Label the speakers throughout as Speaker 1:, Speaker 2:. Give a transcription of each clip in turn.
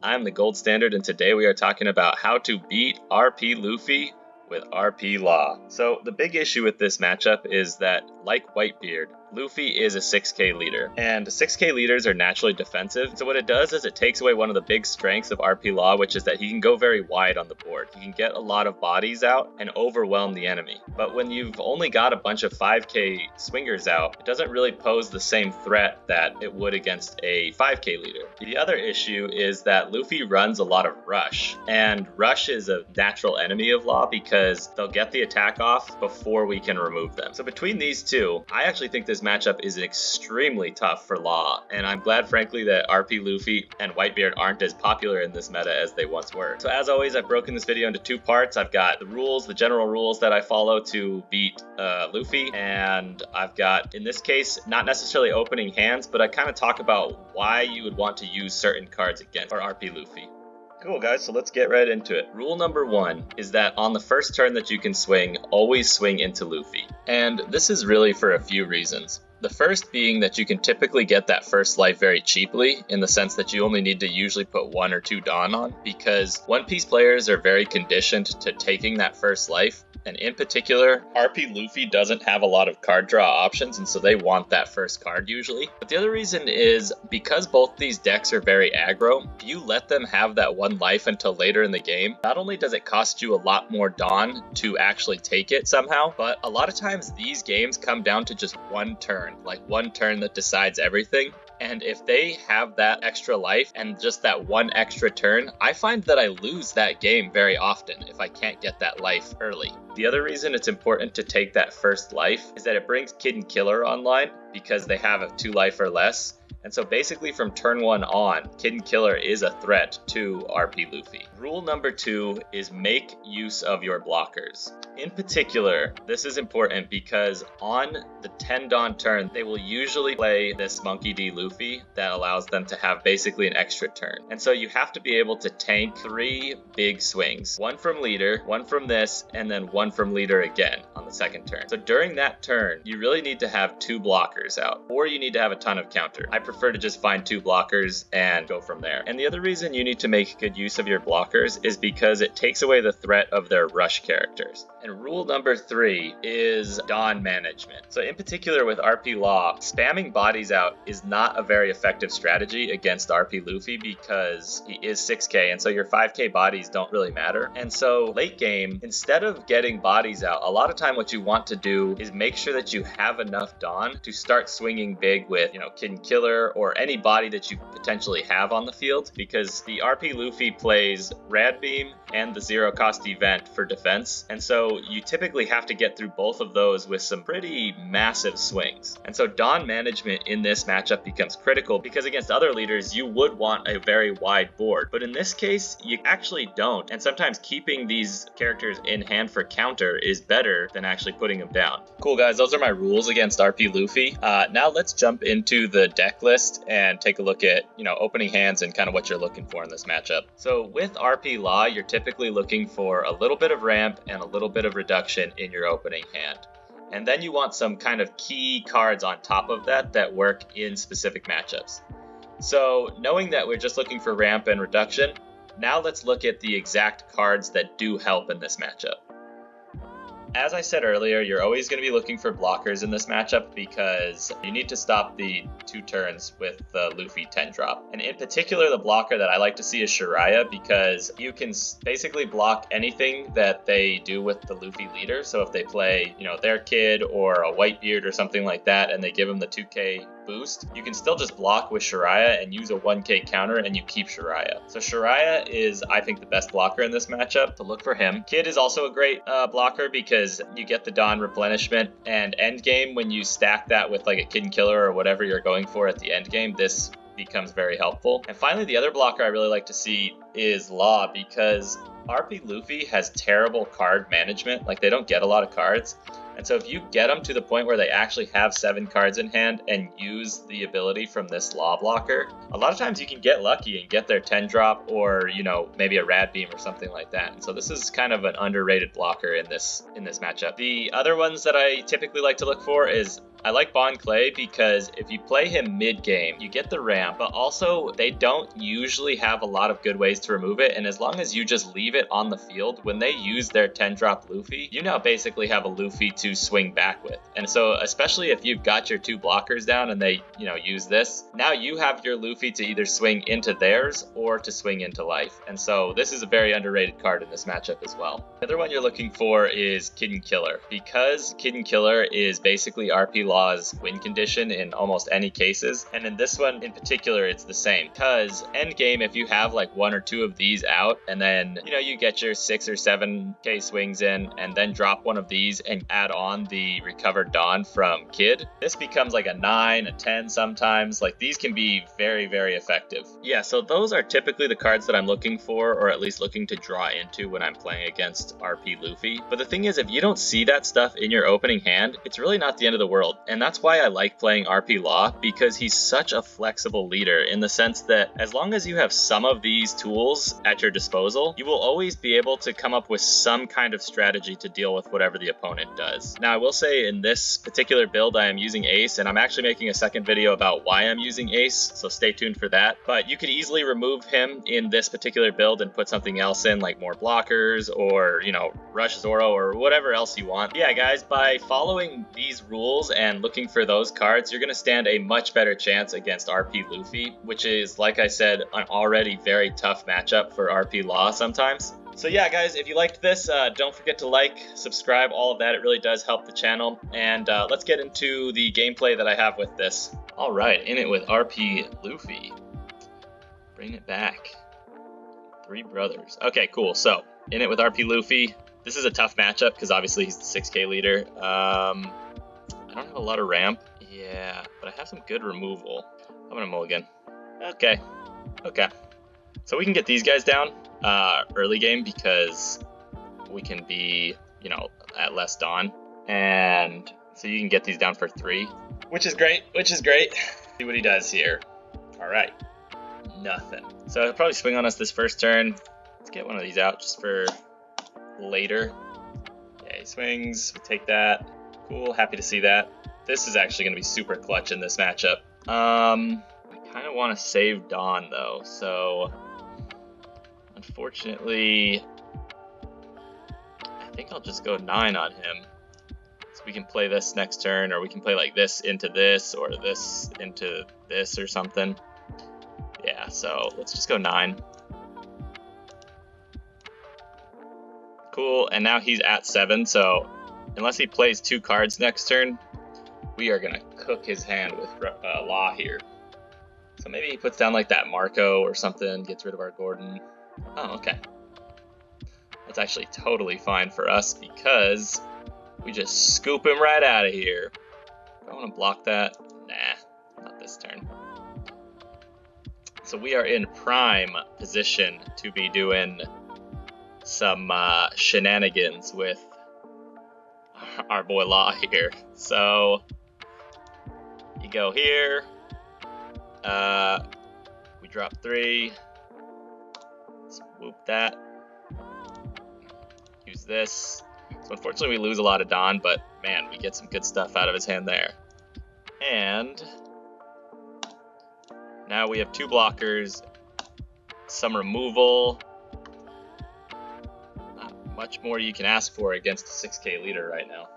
Speaker 1: I'm the Gold Standard, and today we are talking about how to beat RP Luffy with RP Law. So the big issue with this matchup is that, like Whitebeard, Luffy is a 6k leader, and 6k leaders are naturally defensive. So what it does is it takes away one of the big strengths of RP Law, which is that he can go very wide on the board. He can get a lot of bodies out and overwhelm the enemy. But when you've only got a bunch of 5k swingers out, it doesn't really pose the same threat that it would against a 5k leader. The other issue is that Luffy runs a lot of Rush, and Rush is a natural enemy of Law because they'll get the attack off before we can remove them. So between these two, I actually think this matchup is extremely tough for Law, and I'm glad, frankly, that RP Luffy and Whitebeard aren't as popular in this meta as they once were. So as always, I've broken this video into two parts. I've got the rules, the general rules that I follow to beat Luffy, and I've got, in this case, not necessarily opening hands, but I kind of talk about why you would want to use certain cards against RP Luffy. Cool, guys, so let's get right into it. Rule number one is that on the first turn that you can swing, always swing into Luffy. And this is really for a few reasons. The first being that you can typically get that first life very cheaply, in the sense that you only need to usually put 1 or 2 Dawn on, because One Piece players are very conditioned to taking that first life. And in particular, RP Luffy doesn't have a lot of card draw options, and so they want that first card usually. But the other reason is because both these decks are very aggro, if you let them have that 1 life until later in the game, not only does it cost you a lot more Dawn to actually take it somehow, but a lot of times these games come down to just 1 turn, like 1 turn that decides everything. And if they have that extra life and just that 1 extra turn, I find that I lose that game very often if I can't get that life early. The other reason it's important to take that first life is that it brings Kid and Killer online because they have a 2 life or less. And so basically from turn 1 on, Kid and Killer is a threat to RP Luffy. Rule number 2 is make use of your blockers. In particular, this is important because on the 10 Dawn turn, they will usually play this Monkey D. Luffy that allows them to have basically an extra turn. And so you have to be able to tank 3 big swings. 1 from leader, 1 from this, and then 1 from leader again on the second turn. So during that turn, you really need to have 2 blockers out, or you need to have a ton of counter. I prefer to just find 2 blockers and go from there. And the other reason you need to make good use of your blockers is because it takes away the threat of their rush characters. And rule number 3 is Dawn management. So in particular with RP Law, spamming bodies out is not a very effective strategy against RP Luffy because he is 6k, and so your 5k bodies don't really matter. And so late game, instead of getting bodies out, a lot of time what you want to do is make sure that you have enough Dawn to start swinging big with, Kid and Killer or any body that you potentially have on the field, because the RP Luffy plays Rad Beam and the zero cost event for defense, and so you typically have to get through both of those with some pretty massive swings. And so Dawn management in this matchup becomes critical because against other leaders you would want a very wide board, but in this case you actually don't, and sometimes keeping these characters in hand for counter is better than actually putting them down. Cool, guys, those are my rules against RP Luffy. Now let's jump into the deck list and take a look at opening hands and kind of what you're looking for in this matchup. So with RP Law, you're typically looking for a little bit of ramp and a little bit of reduction in your opening hand. And then you want some kind of key cards on top of that work in specific matchups. So knowing that we're just looking for ramp and reduction, now let's look at the exact cards that do help in this matchup. As I said earlier, you're always going to be looking for blockers in this matchup because you need to stop the 2 turns with the Luffy 10 drop. And in particular, the blocker that I like to see is Shiraya, because you can basically block anything that they do with the Luffy leader. So if they play, their kid or a Whitebeard or something like that, and they give them the 2k boost, you can still just block with Shiraya and use a 1k counter and you keep Shiraya. So Shiraya is, I think, the best blocker in this matchup, so look for him. Kid is also a great blocker because you get the Dawn replenishment, and end game, when you stack that with like a Kid and Killer or whatever you're going for at the end game, this becomes very helpful. And finally, the other blocker I really like to see is Law, because RP Luffy has terrible card management. Like, they don't get a lot of cards. And so if you get them to the point where they actually have 7 cards in hand and use the ability from this Law blocker, a lot of times you can get lucky and get their 10 drop or, maybe a Rad Beam or something like that. And so this is kind of an underrated blocker in this matchup. The other ones that I typically like to look for is I like Bon Clay because if you play him mid-game, you get the ramp, but also they don't usually have a lot of good ways to remove it, and as long as you just leave it on the field, when they use their 10-drop Luffy, you now basically have a Luffy to swing back with. And so, especially if you've got your 2 blockers down and they, use this, now you have your Luffy to either swing into theirs or to swing into life. And so this is a very underrated card in this matchup as well. The other one you're looking for is Kid Killer. Because Kid Killer is basically RP Law's win condition in almost any cases, and in this one in particular it's the same. Because end game, if you have like 1 or 2 of these out, and then you get your 6 or 7k swings in, and then drop one of these and add on the recovered Dawn from Kid, this becomes like a 9, a 10 sometimes. Like, these can be very, very effective. Yeah, so those are typically the cards that I'm looking for, or at least looking to draw into when I'm playing against RP Luffy. But the thing is, if you don't see that stuff in your opening hand, it's really not the end of the world. And that's why I like playing RP Law, because he's such a flexible leader in the sense that as long as you have some of these tools at your disposal, you will always be able to come up with some kind of strategy to deal with whatever the opponent does. Now, I will say in this particular build, I am using Ace, and I'm actually making a second video about why I'm using Ace, so stay tuned for that. But you could easily remove him in this particular build and put something else in, like more blockers, or, Rush Zoro, or whatever else you want. Yeah, guys, by following these rules and looking for those cards, you're going to stand a much better chance against RP Luffy, which is, like I said, an already very tough matchup for RP Law sometimes. So yeah, guys, if you liked this, don't forget to like, subscribe, all of that. It really does help the channel. And let's get into the gameplay that I have with this. All right, in it with RP Luffy. Bring it back. 3 brothers. Okay, cool. So, in it with RP Luffy. This is a tough matchup because obviously he's the 6k leader. I don't have a lot of ramp. Yeah, but I have some good removal. I'm gonna mulligan. Okay. So we can get these guys down early game because we can be, at less Dawn. And so you can get these down for 3, which is great. See what he does here. All right. Nothing. So he'll probably swing on us this first turn. Let's get one of these out just for later. Yeah, he swings. We'll take that. Cool. Happy to see that. This is actually going to be super clutch in this matchup. I kind of want to save Dawn though, so unfortunately I think I'll just go 9 on him. So we can play this next turn, or we can play like this into this, or this into this or something. Yeah, so let's just go 9. Cool, and now he's at 7, so unless he plays 2 cards next turn, we are gonna cook his hand with Law here. So maybe he puts down like that Marco or something, gets rid of our Gordon. Oh, okay. That's actually totally fine for us because we just scoop him right out of here. Do I want to block that? Nah, not this turn. So we are in prime position to be doing some shenanigans with our boy Law here. So you go here. We drop 3. Swoop that. Use this. So unfortunately we lose a lot of Dawn, but man, we get some good stuff out of his hand there. And now we have 2 blockers, some removal. Not much more you can ask for against a 6k leader right now.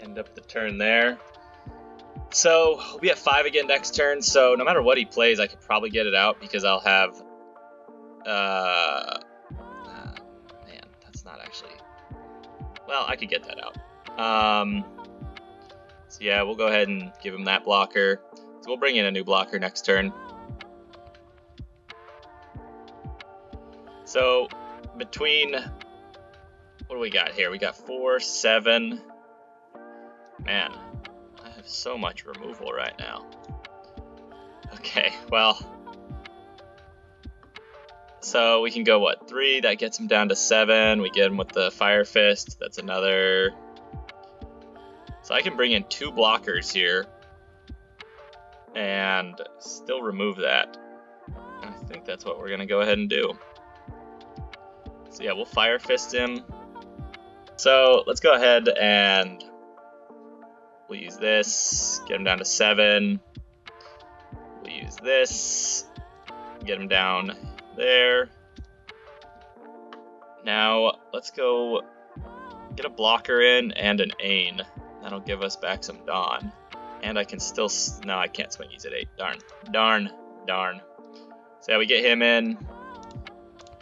Speaker 1: End up the turn there. So we'll be at 5 again next turn, so no matter what he plays, I could probably get it out because I'll have, man, that's not actually, well, I could get that out. So yeah, we'll go ahead and give him that blocker. So we'll bring in a new blocker next turn. So between, what do we got here? We got 4, 7, man. So much removal right now. Okay, well, so we can go what, 3, that gets him down to 7. We get him with the Fire Fist, that's another. So I can bring in 2 blockers here and still remove that. And I think that's what we're gonna go ahead and do. So yeah, we'll Fire Fist him. So let's go ahead and We'll use this, get him down to 7. We'll use this, get him down there. Now, let's go get a blocker in and an Ain. That'll give us back some Dawn. And I can still, no, I can't swing these at 8. Darn, darn, darn. So yeah, we get him in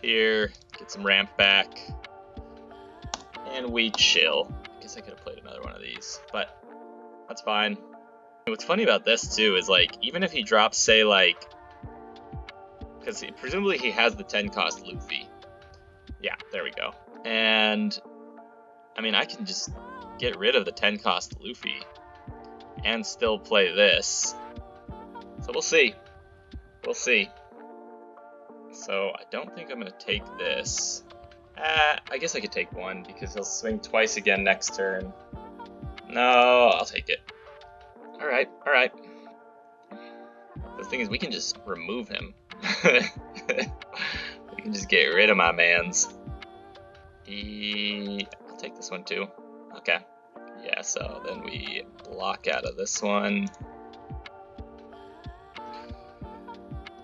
Speaker 1: here, get some ramp back, and we chill. I guess I could have played another one of these, but that's fine. What's funny about this too is, like, even if he drops, say, like, because presumably he has the 10 cost Luffy. Yeah, there we go. And I mean, I can just get rid of the 10 cost Luffy and still play this. So we'll see. We'll see. So I don't think I'm going to take this. I guess I could take one because he'll swing twice again next turn. No, I'll take it. Alright, alright. The thing is, we can just remove him. We can just get rid of my mans. I'll take this one too. Okay. Yeah, so then we block out of this one.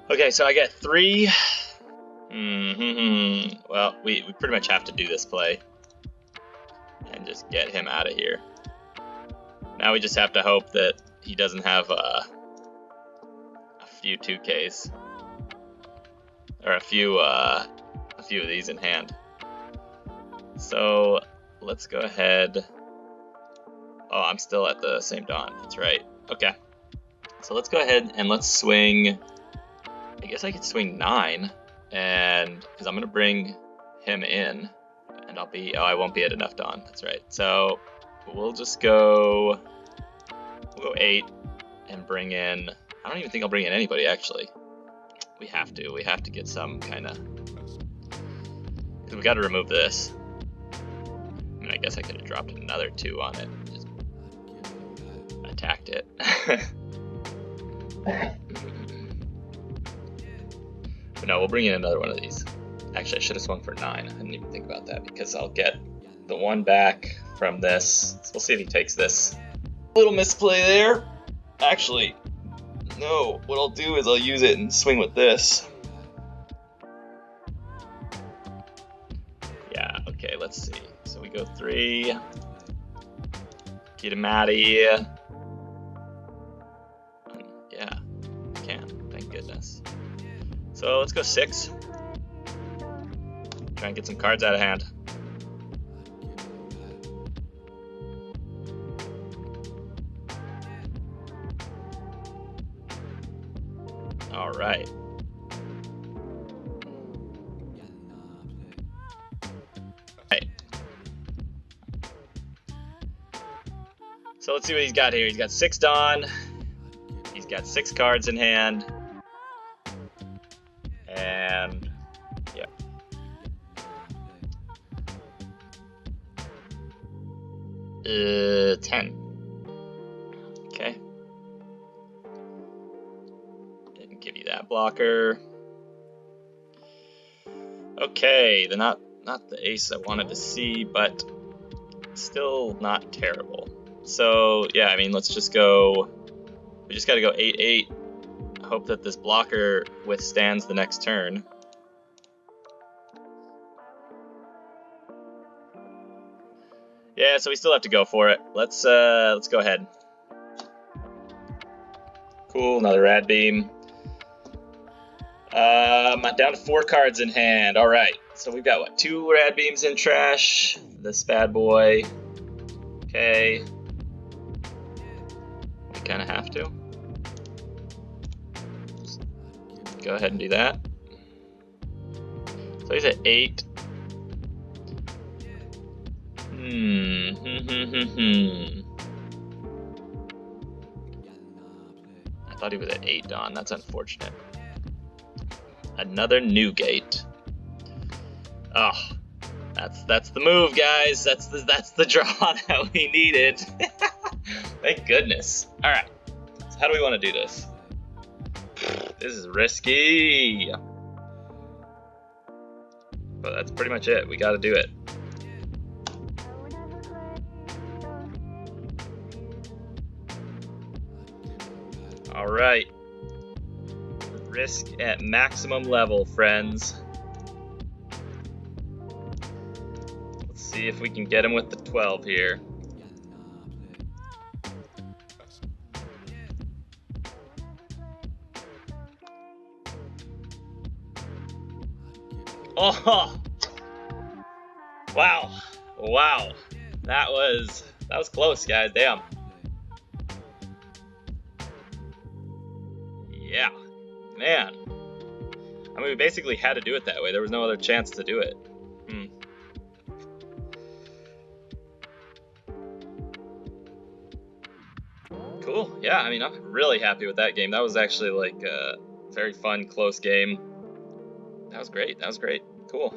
Speaker 1: Okay, so I get 3. Well, we pretty much have to do this play and just get him out of here. Now we just have to hope that he doesn't have a few 2Ks or a few of these in hand. So let's go ahead. Oh, I'm still at the same Dawn. That's right. Okay. So let's go ahead and let's swing. I guess I could swing 9, and because I'm gonna bring him in, and I'll be. Oh, I won't be at enough Dawn. That's right. So we'll just go. We'll go 8 and bring in. I don't even think I'll bring in anybody actually. We have to. We have to get some kind of. Because we got to remove this. I mean, I guess I could have dropped another 2 on it. Just attacked it. But no, we'll bring in another one of these. Actually, I should have swung for 9. I didn't even think about that because I'll get the 1 back from this. So we'll see if he takes this. A little misplay there. Actually, no. What I'll do is I'll use it and swing with this. Yeah, okay, let's see. So we go 3. Get him out of here. Yeah, I can. Thank goodness. So let's go 6. Try and get some cards out of hand. All right. So let's see what he's got here. He's got 6 Dawn. He's got 6 cards in hand. And yeah. Uh, 10. Okay. Didn't give you that blocker. Okay, they're not the ace I wanted to see, but still not terrible. So yeah, I mean, let's just go. We just got to go 8-8. Hope that this blocker withstands the next turn. Yeah, so we still have to go for it. Let's go ahead. Cool, another rad beam. I'm down to 4 cards in hand. All right, so we've got what, 2 rad beams in trash. This bad boy. Okay. We kind of have to. Just go ahead and do that. So he's at 8. I thought he was at 8 Dawn. That's unfortunate. Another new gate. Oh, that's the move, guys. That's the draw that we needed. Thank goodness. All right. So how do we want to do this? This is risky. But that's pretty much it. We got to do it. Alright. Risk at maximum level, friends. Let's see if we can get him with the 12 here. Oh! Wow. Wow. That was close, guys. Damn. Yeah. Man. I mean, we basically had to do it that way. There was no other chance to do it. Cool. Yeah, I mean, I'm really happy with that game. That was actually like a very fun, close game. That was great. That was great. Cool.